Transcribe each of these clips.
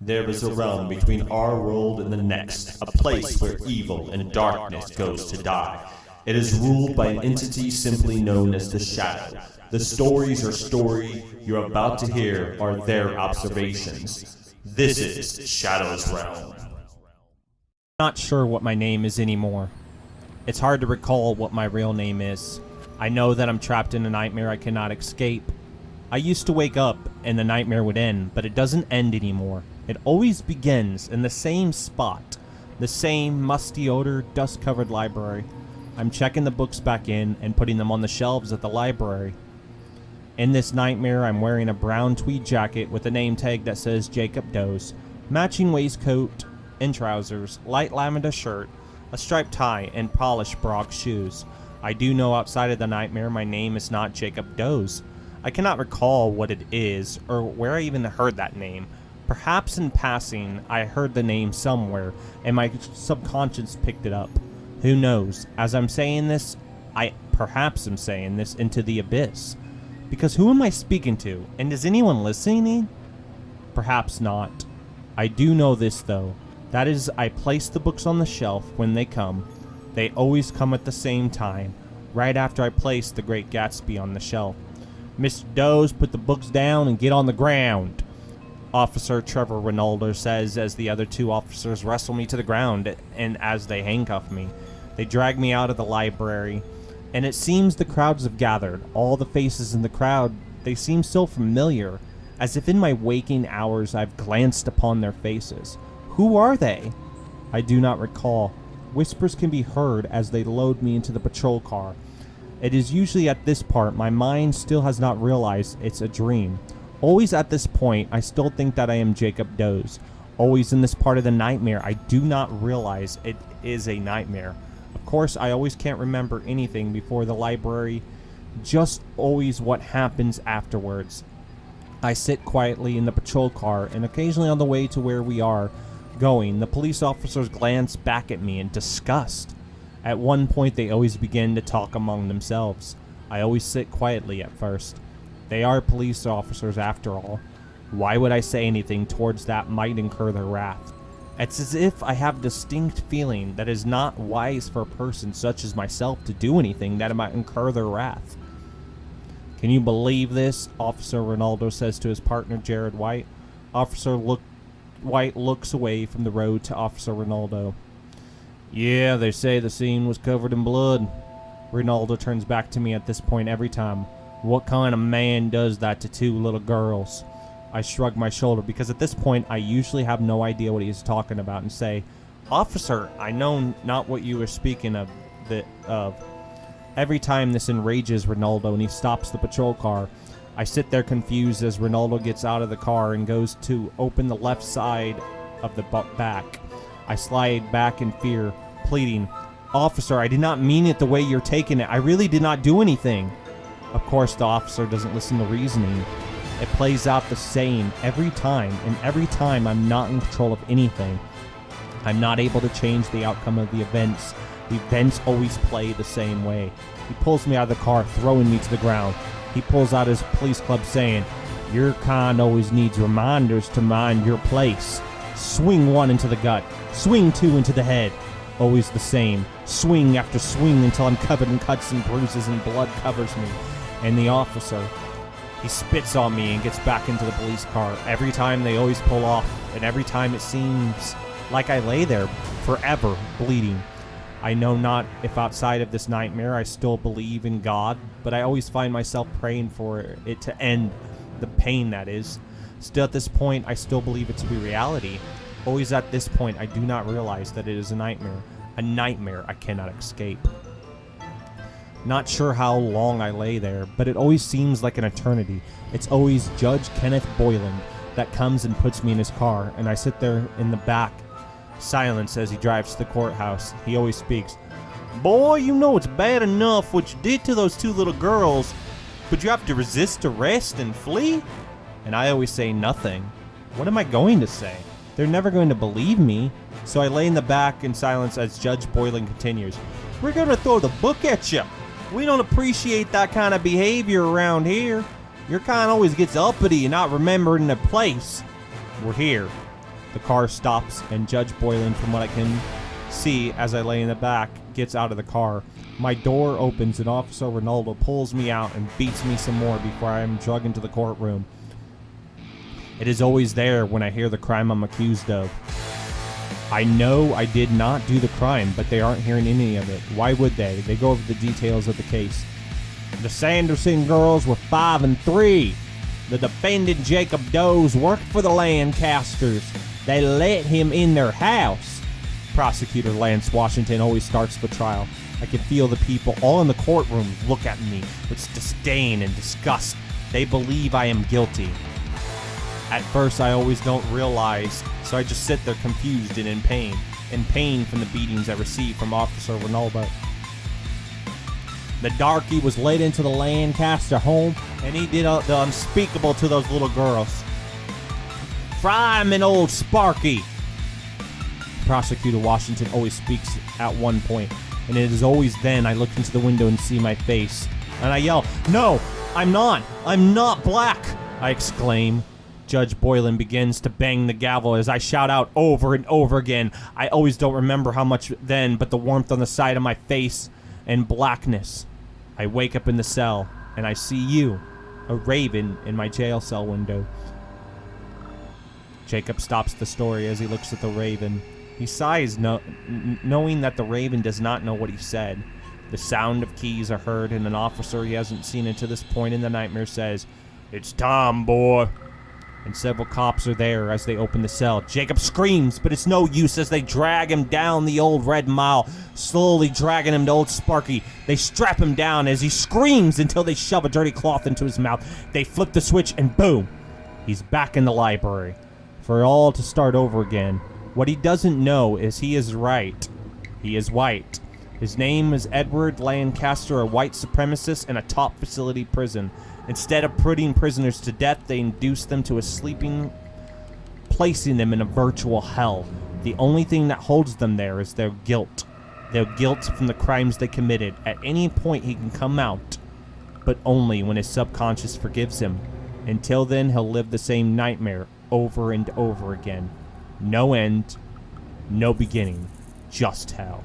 There is a realm between our world and the next, a place where evil and darkness goes to die. It is ruled by an entity simply known as the Shadow. The stories or story you're about to hear are their observations. This is Shadow's Realm. Not sure what my name is anymore. It's hard to recall what my real name is. I know that I'm trapped in a nightmare I cannot escape. I used to wake up and the nightmare would end, but it doesn't end anymore. It always begins in the same spot. The same musty odor, dust-covered library. I'm checking the books back in and putting them on the shelves at the library. In this nightmare, I'm wearing a brown tweed jacket with a name tag that says Jacob Does, matching waistcoat and trousers, light lavender shirt, a striped tie, and polished Brock shoes. I do know outside of the nightmare my name is not Jacob Does. I cannot recall what it is or where I even heard that name. Perhaps in passing I heard the name somewhere and my subconscious picked it up. Who knows? As I'm saying this, I perhaps am saying this into the abyss. Because who am I speaking to? And is anyone listening? Perhaps not. I do know this though. That is, I place the books on the shelf when they come. They always come at the same time, right after I place The Great Gatsby on the shelf. Mr. Does, put the books down and get on the ground, Officer Trevor Ronaldo says as the other two officers wrestle me to the ground, and as they handcuff me. They drag me out of the library, and it seems the crowds have gathered. All the faces in the crowd, they seem so familiar, as if in my waking hours I've glanced upon their faces. Who are they? I do not recall. Whispers can be heard as they load me into the patrol car. It is usually at this part my mind still has not realized it's a dream. Always at this point, I still think that I am Jacob Does. Always in this part of the nightmare, I do not realize it is a nightmare. Of course, I always can't remember anything before the library, just always what happens afterwards. I sit quietly in the patrol car, and occasionally on the way to where we are going, the police officers glance back at me in disgust. At one point, they always begin to talk among themselves. I always sit quietly at first. They are police officers after all. Why would I say anything towards that might incur their wrath? It's as if I have a distinct feeling that it is not wise for a person such as myself to do anything that might incur their wrath. Can you believe this? Officer Ronaldo says to his partner Jared White. White looks away from the road to Officer Ronaldo. Yeah, they say the scene was covered in blood. Ronaldo turns back to me at this point every time. What kind of man does that to two little girls? I shrug my shoulder because at this point I usually have no idea what he is talking about and say, Officer, I know not what you were speaking of. Every time this enrages Ronaldo and he stops the patrol car. I sit there confused as Ronaldo gets out of the car and goes to open the left side of the back. I slide back in fear, pleading, Officer, I did not mean it the way you're taking it. I really did not do anything. Of course, the officer doesn't listen to reasoning. It plays out the same every time, and every time I'm not in control of anything. I'm not able to change the outcome of the events. The events always play the same way. He pulls me out of the car, throwing me to the ground. He pulls out his police club saying, Your kind always needs reminders to mind your place. Swing one into the gut. Swing two into the head. Always the same. Swing after swing until I'm covered in cuts and bruises and blood covers me. And the officer, he spits on me and gets back into the police car. Every time they always pull off, and every time it seems like I lay there forever bleeding. I know not if outside of this nightmare I still believe in God, but I always find myself praying for it to end, the pain that is. Still at this point, I still believe it to be reality. Always at this point, I do not realize that it is a nightmare I cannot escape. Not sure how long I lay there, but it always seems like an eternity. It's always Judge Kenneth Boylan that comes and puts me in his car, and I sit there in the back. Silence as he drives to the courthouse. He always speaks. Boy, you know it's bad enough what you did to those two little girls. Could you have to resist arrest and flee? And I always say nothing. What am I going to say? They're never going to believe me. So I lay in the back in silence as Judge Boylan continues. We're going to throw the book at you. We don't appreciate that kind of behavior around here. Your kind always gets uppity and not remembering the place. We're here. The car stops, and Judge Boylan, from what I can see as I lay in the back, gets out of the car. My door opens, and Officer Ronaldo pulls me out and beats me some more before I am dragged into the courtroom. It is always there when I hear the crime I'm accused of. I know I did not do the crime, but they aren't hearing any of it. Why would they? They go over the details of the case. The Sanderson girls were 5 and 3. The defendant, Jacob Does, worked for the Lancasters. They let him in their house. Prosecutor Lance Washington always starts the trial. I can feel the people all in the courtroom look at me with disdain and disgust. They believe I am guilty. At first, I always don't realize, so I just sit there confused and in pain from the beatings I received from Officer Ronaldo. The darky was led into the Lancaster home, and he did the unspeakable to those little girls. Fry him an old Sparky. Prosecutor Washington always speaks at one point, and it is always then I look into the window and see my face, and I yell, "No, I'm not black!" I exclaim. Judge Boylan begins to bang the gavel as I shout out over and over again. I always don't remember how much then, but the warmth on the side of my face and blackness. I wake up in the cell, and I see you, a raven, in my jail cell window. Jacob stops the story as he looks at the raven. He sighs, knowing that the raven does not know what he said. The sound of keys are heard, and an officer he hasn't seen until this point in the nightmare says, "It's time, boy." And several cops are there as they open the cell. Jacob screams, but it's no use as they drag him down the old red mile, slowly dragging him to old Sparky. They strap him down as he screams until they shove a dirty cloth into his mouth. They flip the switch and boom, he's back in the library for all to start over again. What he doesn't know is he is right. He is white. His name is Edward Lancaster, a white supremacist in a top facility prison. Instead of putting prisoners to death, they induce them to a sleeping, placing them in a virtual hell. The only thing that holds them there is their guilt. Their guilt from the crimes they committed. At any point he can come out, but only when his subconscious forgives him. Until then, he'll live the same nightmare over and over again. No end, no beginning, just hell.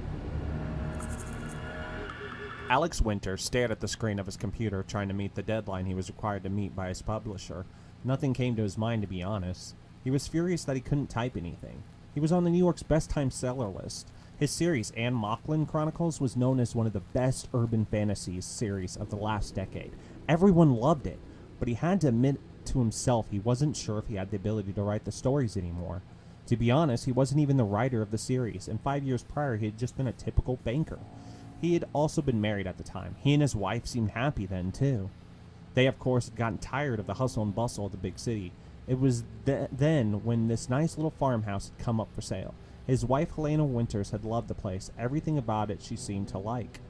Alex Winter stared at the screen of his computer, trying to meet the deadline he was required to meet by his publisher. Nothing came to his mind, to be honest. He was furious that he couldn't type anything. He was on the New York's best time seller list. His series, Anne Mocklin Chronicles, was known as one of the best urban fantasies series of the last decade. Everyone loved it, but he had to admit to himself he wasn't sure if he had the ability to write the stories anymore. To be honest, he wasn't even the writer of the series, and 5 years prior he had just been a typical banker. He had also been married at the time. He and his wife seemed happy then, too. They, of course, had gotten tired of the hustle and bustle of the big city. It was then when this nice little farmhouse had come up for sale. His wife, Helena Winters, had loved the place. Everything about it she seemed to like.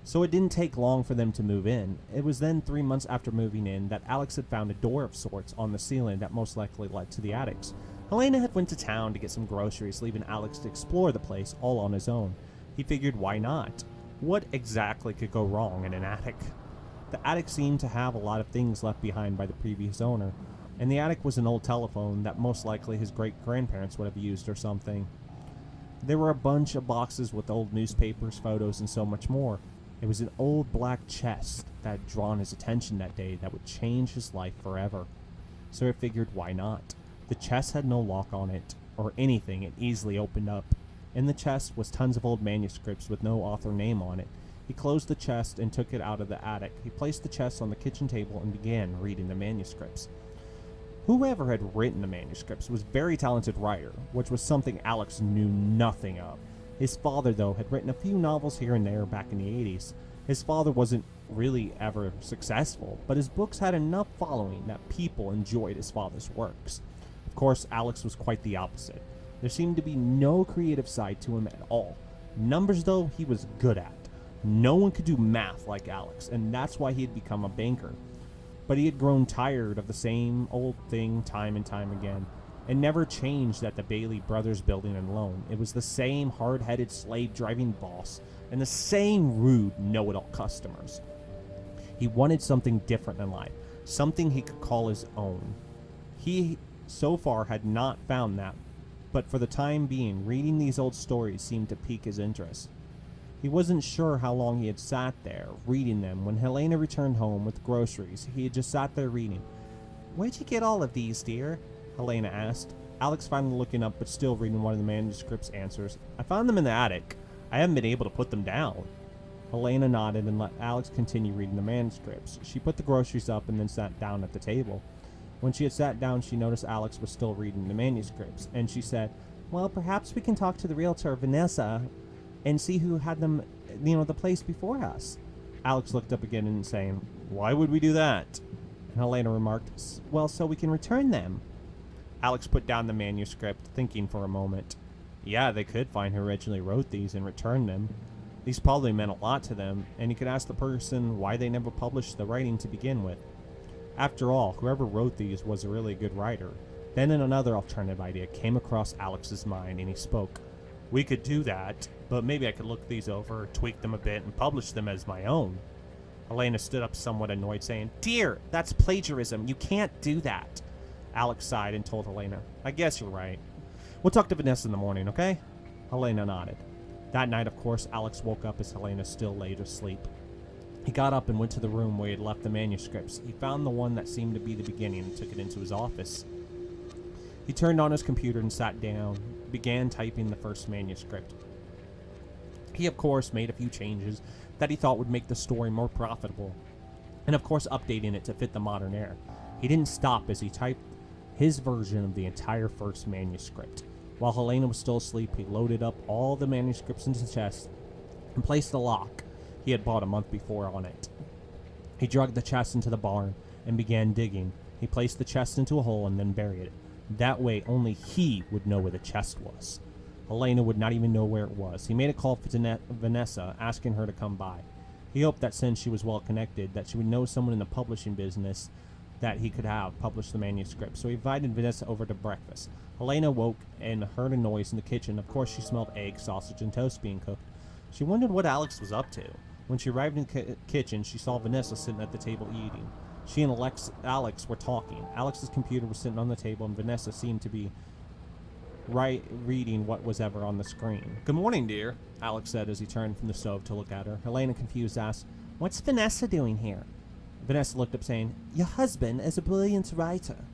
So it didn't take long for them to move in. It was then 3 months after moving in that Alex had found a door of sorts on the ceiling that most likely led to the attics. Helena had went to town to get some groceries, leaving Alex to explore the place all on his own. He figured, why not? What exactly could go wrong in an attic? The attic seemed to have a lot of things left behind by the previous owner. In the attic was an old telephone that most likely his great-grandparents would have used or something. There were a bunch of boxes with old newspapers, photos, and so much more. It was an old black chest that had drawn his attention that day that would change his life forever. So he figured, why not? The chest had no lock on it, or anything. It easily opened up. In the chest was tons of old manuscripts with no author name on it. He closed the chest and took it out of the attic. He placed the chest on the kitchen table and began reading the manuscripts. Whoever had written the manuscripts was a very talented writer, which was something Alex knew nothing of. His father, though, had written a few novels here and there back in the 80s. His father wasn't really ever successful, but his books had enough following that people enjoyed his father's works. Of course, Alex was quite the opposite. There seemed to be no creative side to him at all. Numbers, though, he was good at. No one could do math like Alex, and that's why he had become a banker. But he had grown tired of the same old thing time and time again. It never changed at the Bailey Brothers building and loan. It was the same hard-headed slave-driving boss and the same rude know-it-all customers. He wanted something different in life, something he could call his own. He, so far, had not found that but for the time being, reading these old stories seemed to pique his interest. He wasn't sure how long he had sat there, reading them. When Helena returned home with groceries, he had just sat there reading. "Where'd you get all of these, dear?" Helena asked. Alex, finally looking up but still reading one of the manuscripts, answers, "I found them in the attic. I haven't been able to put them down." Helena nodded and let Alex continue reading the manuscripts. She put the groceries up and then sat down at the table. When she had sat down, she noticed Alex was still reading the manuscripts, and she said, "Well, perhaps we can talk to the realtor, Vanessa, and see who had them, the place before us." Alex looked up again and saying, "Why would we do that?" And Helena remarked, "Well, so we can return them." Alex put down the manuscript, thinking for a moment. Yeah, they could find who originally wrote these and return them. These probably meant a lot to them, and he could ask the person why they never published the writing to begin with. After all, whoever wrote these was a really good writer. Then another alternative idea came across Alex's mind, and he spoke. "We could do that, but maybe I could look these over, tweak them a bit, and publish them as my own." Helena stood up somewhat annoyed, saying, "Dear, that's plagiarism. You can't do that." Alex sighed and told Helena, "I guess you're right. We'll talk to Vanessa in the morning, okay?" Helena nodded. That night, of course, Alex woke up as Helena still lay asleep. He got up and went to the room where he had left the manuscripts. He found the one that seemed to be the beginning and took it into his office. He turned on his computer and sat down, began typing the first manuscript. He, of course, made a few changes that he thought would make the story more profitable, and of course updating it to fit the modern era. He didn't stop as he typed his version of the entire first manuscript. While Helena was still asleep, he loaded up all the manuscripts into the chest and placed the lock he had bought a month before on it. He dragged the chest into the barn and began digging. He placed the chest into a hole and then buried it. That way, only he would know where the chest was. Helena would not even know where it was. He made a call for Vanessa, asking her to come by. He hoped that since she was well connected, that she would know someone in the publishing business that he could have publish the manuscript. So he invited Vanessa over to breakfast. Helena woke and heard a noise in the kitchen. Of course, she smelled eggs, sausage, and toast being cooked. She wondered what Alex was up to. When she arrived in the kitchen, she saw Vanessa sitting at the table eating. She and Alex were talking. Alex's computer was sitting on the table, and Vanessa seemed to be reading what was ever on the screen. "Good morning, dear," Alex said as he turned from the stove to look at her. Helena, confused, asked, "What's Vanessa doing here?" Vanessa looked up, saying, "Your husband is a brilliant writer."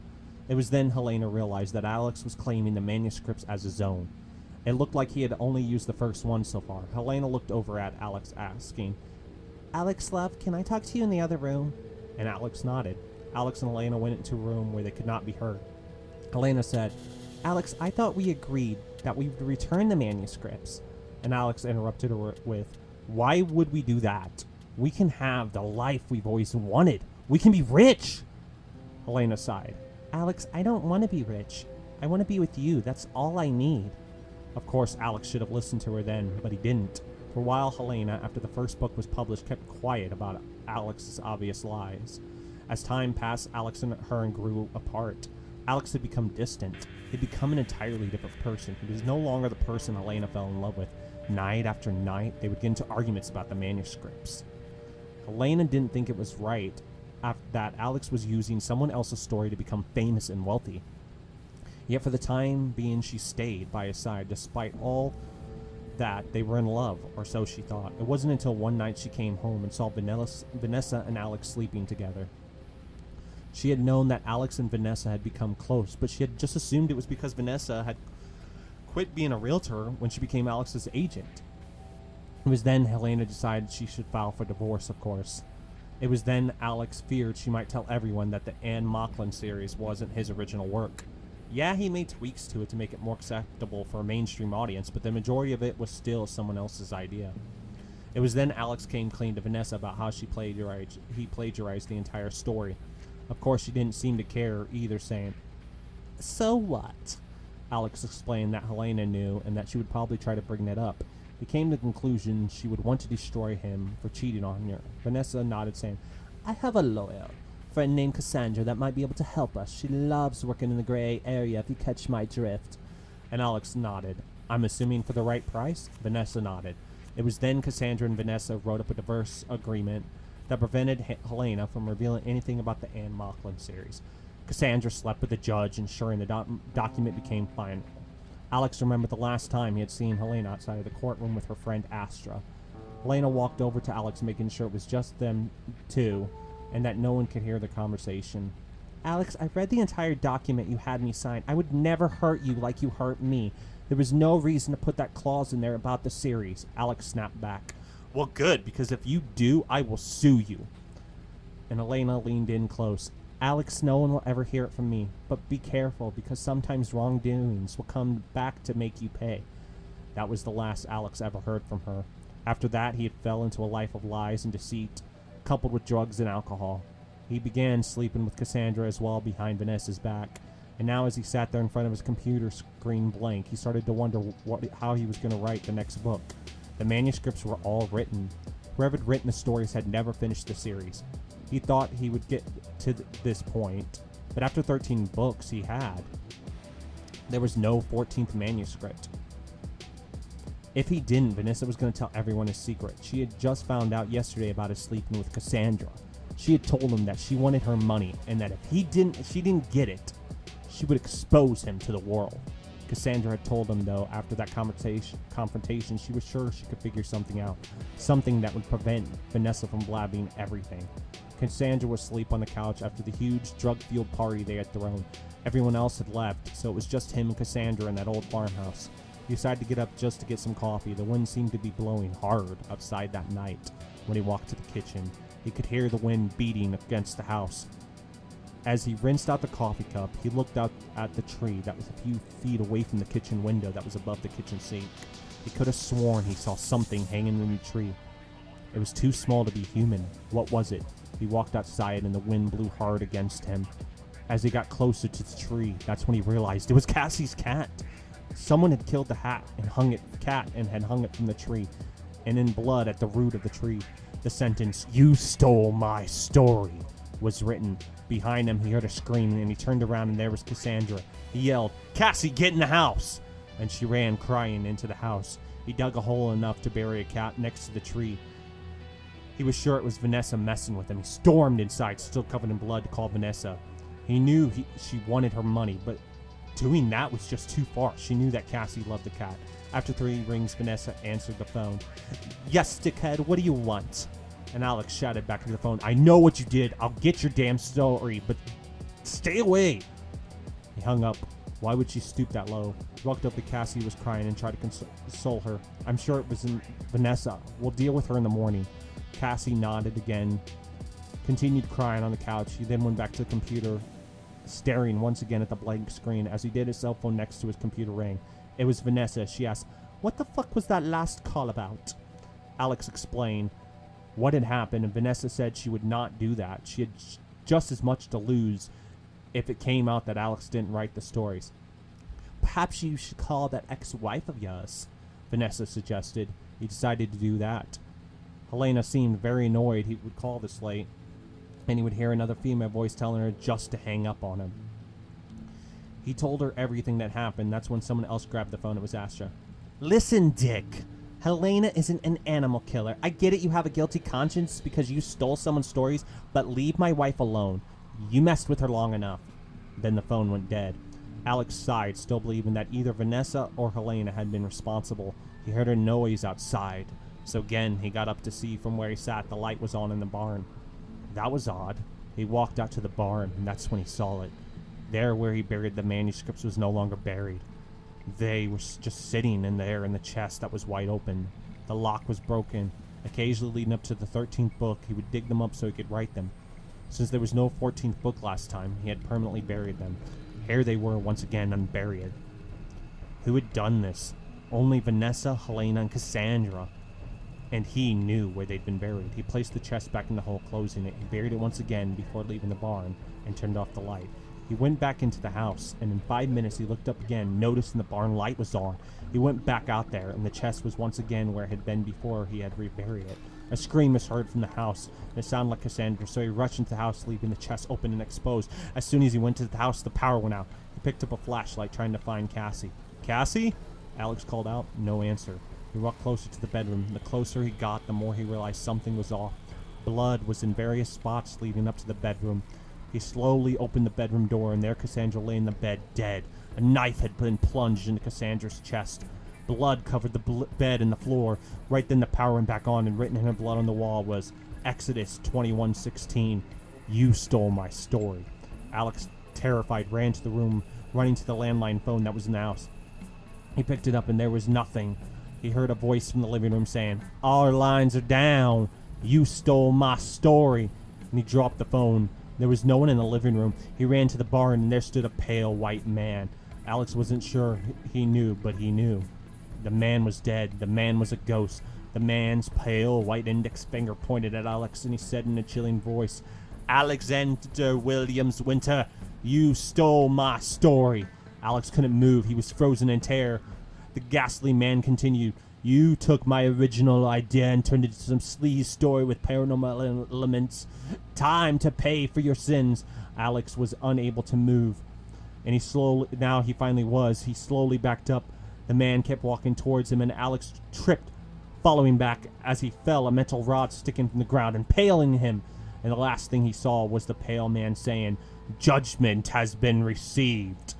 It was then Helena realized that Alex was claiming the manuscripts as his own. It looked like he had only used the first one so far. Helena looked over at Alex, asking, "Alex, love, can I talk to you in the other room?" And Alex nodded. Alex and Helena went into a room where they could not be heard. Helena said, "Alex, I thought we agreed that we would return the manuscripts." And Alex interrupted her with, "Why would we do that? We can have the life we've always wanted. We can be rich." Helena sighed. "Alex, I don't want to be rich. I want to be with you. That's all I need." Of course, Alex should have listened to her then, but he didn't. For a while, Helena, after the first book was published, kept quiet about Alex's obvious lies. As time passed, Alex and her grew apart. Alex had become distant. He'd become an entirely different person. He was no longer the person Helena fell in love with. Night after night, they would get into arguments about the manuscripts. Helena didn't think it was right that Alex was using someone else's story to become famous and wealthy. Yet for the time being, she stayed by his side. Despite all that, they were in love, or so she thought. It wasn't until one night she came home and saw Vanessa and Alex sleeping together. She had known that Alex and Vanessa had become close, but she had just assumed it was because Vanessa had quit being a realtor when she became Alex's agent. It was then Helena decided she should file for divorce, of course. It was then Alex feared she might tell everyone that the Anne Mocklin series wasn't his original work. Yeah, he made tweaks to it to make it more acceptable for a mainstream audience, but the majority of it was still someone else's idea. It was then Alex came clean to Vanessa about how he plagiarized the entire story. Of course, she didn't seem to care either, saying, "So what?" Alex explained that Helena knew and that she would probably try to bring that up. He came to the conclusion she would want to destroy him for cheating on her. Vanessa nodded, saying, "I have a lawyer friend named Cassandra that might be able to help us. She loves working in the gray area, if you catch my drift." And Alex nodded. "I'm assuming for the right price?" Vanessa nodded. It was then Cassandra and Vanessa wrote up a divorce agreement that prevented Helena from revealing anything about the Anne Mocklin series. Cassandra slept with the judge, ensuring the document became final. Alex remembered the last time he had seen Helena outside of the courtroom with her friend Astra. Helena walked over to Alex, making sure it was just them two and that no one could hear the conversation. Alex, I read the entire document you had me sign. I would never hurt you like you hurt me. There was no reason to put that clause in there about the series. Alex snapped back. Well, good, because if you do, I will sue you. And Elena leaned in close. Alex, no one will ever hear it from me, but be careful, because sometimes wrongdoings will come back to make you pay. That was the last Alex ever heard from her. After that, he had fell into a life of lies and deceit, coupled with drugs and alcohol. He began sleeping with Cassandra as well behind Vanessa's back, and now as he sat there in front of his computer screen blank, he started to wonder how he was going to write the next book. The manuscripts were all written. Whoever had written the stories had never finished the series. He thought he would get to this point, but after 13 books he had. There was no 14th manuscript. If he didn't, Vanessa was going to tell everyone his secret. She had just found out yesterday about his sleeping with Cassandra. She had told him that she wanted her money, and that if she didn't get it, she would expose him to the world. Cassandra had told him, though, after that confrontation, she was sure she could figure something out. Something that would prevent Vanessa from blabbing everything. Cassandra was asleep on the couch after the huge drug-fueled party they had thrown. Everyone else had left, so it was just him and Cassandra in that old farmhouse. He decided to get up just to get some coffee. The wind seemed to be blowing hard outside that night. When he walked to the kitchen, he could hear the wind beating against the house. As he rinsed out the coffee cup, he looked out at the tree that was a few feet away from the kitchen window that was above the kitchen sink. He could have sworn he saw something hanging in the tree. It was too small to be human. What was it? He walked outside and the wind blew hard against him. As he got closer to the tree, that's when he realized it was Cassie's cat. Someone had killed the cat and had hung it from the tree, and in blood at the root of the tree, the sentence, "You stole my story," was written. Behind him, he heard a scream, and he turned around, and there was Cassandra. He yelled, "Cassie, get in the house!" And she ran crying into the house. He dug a hole enough to bury a cat next to the tree. He was sure it was Vanessa messing with him. He stormed inside, still covered in blood, to call Vanessa. He knew she wanted her money, but doing that was just too far. She knew that Cassie loved the cat. After 3 rings, Vanessa answered the phone. "Yes, dickhead, what do you want?" And Alex shouted back into the phone, "I know what you did. I'll get your damn story, but stay away." He hung up. Why would she stoop that low? He walked up to Cassie, who was crying, and tried to console her. "I'm sure it was Vanessa. We'll deal with her in the morning." Cassie nodded again, continued crying on the couch. He then went back to the computer, staring once again at the blank screen. As he did, his cell phone next to his computer rang. It was Vanessa. She asked, "What the fuck was that last call about?" Alex explained what had happened, and Vanessa said she would not do that. She had just as much to lose if it came out that Alex didn't write the stories. "Perhaps you should call that ex-wife of yours," Vanessa suggested. He decided to do that. Helena seemed very annoyed he would call this late, and he would hear another female voice telling her just to hang up on him. He told her everything that happened. That's when someone else grabbed the phone. It was Astra. "Listen, Dick. Helena isn't an animal killer. I get it, you have a guilty conscience because you stole someone's stories, but leave my wife alone. You messed with her long enough." Then the phone went dead. Alex sighed, still believing that either Vanessa or Helena had been responsible. He heard a noise outside, so again he got up to see from where he sat. The light was on in the barn. That was odd. He walked out to the barn, and that's when he saw it. There where he buried the manuscripts was no longer buried. They were just sitting in there in the chest that was wide open. The lock was broken. Occasionally leading up to the 13th book, he would dig them up so he could write them. Since there was no 14th book last time, he had permanently buried them. Here they were once again unburied. Who had done this? Only Vanessa, Helena, and Cassandra. And he knew where they'd been buried. He placed the chest back in the hole, closing it. He buried it once again before leaving the barn and turned off the light. He went back into the house, and in 5 minutes he looked up again, noticing the barn light was on. He went back out there, and the chest was once again where it had been before he had reburied it. A scream was heard from the house, and it sounded like Cassandra, so he rushed into the house, leaving the chest open and exposed. As soon as he went to the house, the power went out. He picked up a flashlight, trying to find Cassie. "Cassie?" Alex called out. No answer. He walked closer to the bedroom. The closer he got, the more he realized something was off. Blood was in various spots leading up to the bedroom. He slowly opened the bedroom door, and there Cassandra lay in the bed, dead. A knife had been plunged into Cassandra's chest. Blood covered the bed and the floor. Right then the power went back on, and written in her blood on the wall was Exodus 21:16. You stole my story. Alex, terrified, ran to the room, running to the landline phone that was in the house. He picked it up, and there was nothing. He heard a voice from the living room saying, "Our lines are down. You stole my story." And he dropped the phone. There was no one in the living room. He ran to the barn, and there stood a pale white man. Alex wasn't sure he knew, but he knew. The man was dead. The man was a ghost. The man's pale white index finger pointed at Alex, and he said in a chilling voice, "Alexander Williams Winter, you stole my story." Alex couldn't move. He was frozen in terror. The ghastly man continued, "You took my original idea and turned it into some sleaze story with paranormal elements. Time to pay for your sins." Alex was unable to move, and he finally was. He slowly backed up. The man kept walking towards him, and Alex tripped, following back. As he fell, a metal rod sticking from the ground, impaling him. And the last thing he saw was the pale man saying, "Judgment has been received."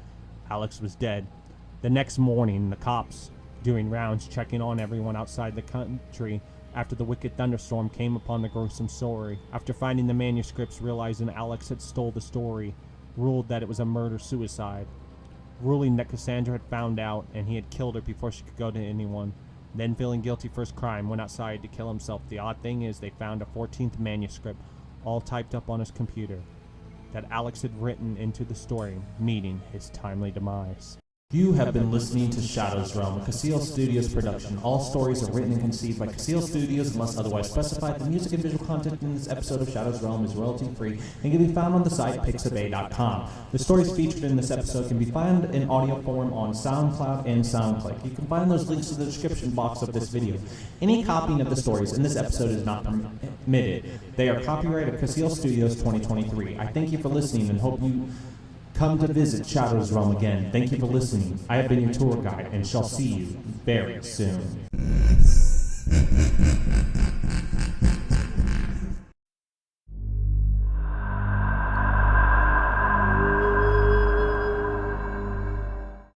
Alex was dead. The next morning, the cops, doing rounds, checking on everyone outside the country after the wicked thunderstorm, came upon the gruesome story. After finding the manuscripts, realizing Alex had stole the story, ruled that it was a murder-suicide, ruling that Cassandra had found out and he had killed her before she could go to anyone. Then, feeling guilty for his crime, went outside to kill himself. The odd thing is they found a 14th manuscript, all typed up on his computer, that Alex had written into the story, meeting his timely demise. You have been listening to Shadows Realm, a Cassiel Studios production. All stories are written and conceived by Cassiel Studios unless otherwise specified. The music and visual content in this episode of Shadows Realm is royalty-free and can be found on the site pixabay.com. The stories featured in this episode can be found in audio form on SoundCloud and SoundClick. You can find those links in the description box of this video. Any copying of the stories in this episode is not permitted. They are copyright of Cassiel Studios 2023. I thank you for listening and hope you come to visit Shadows Realm again. Thank you for listening. I have been your tour guide and shall see you very soon.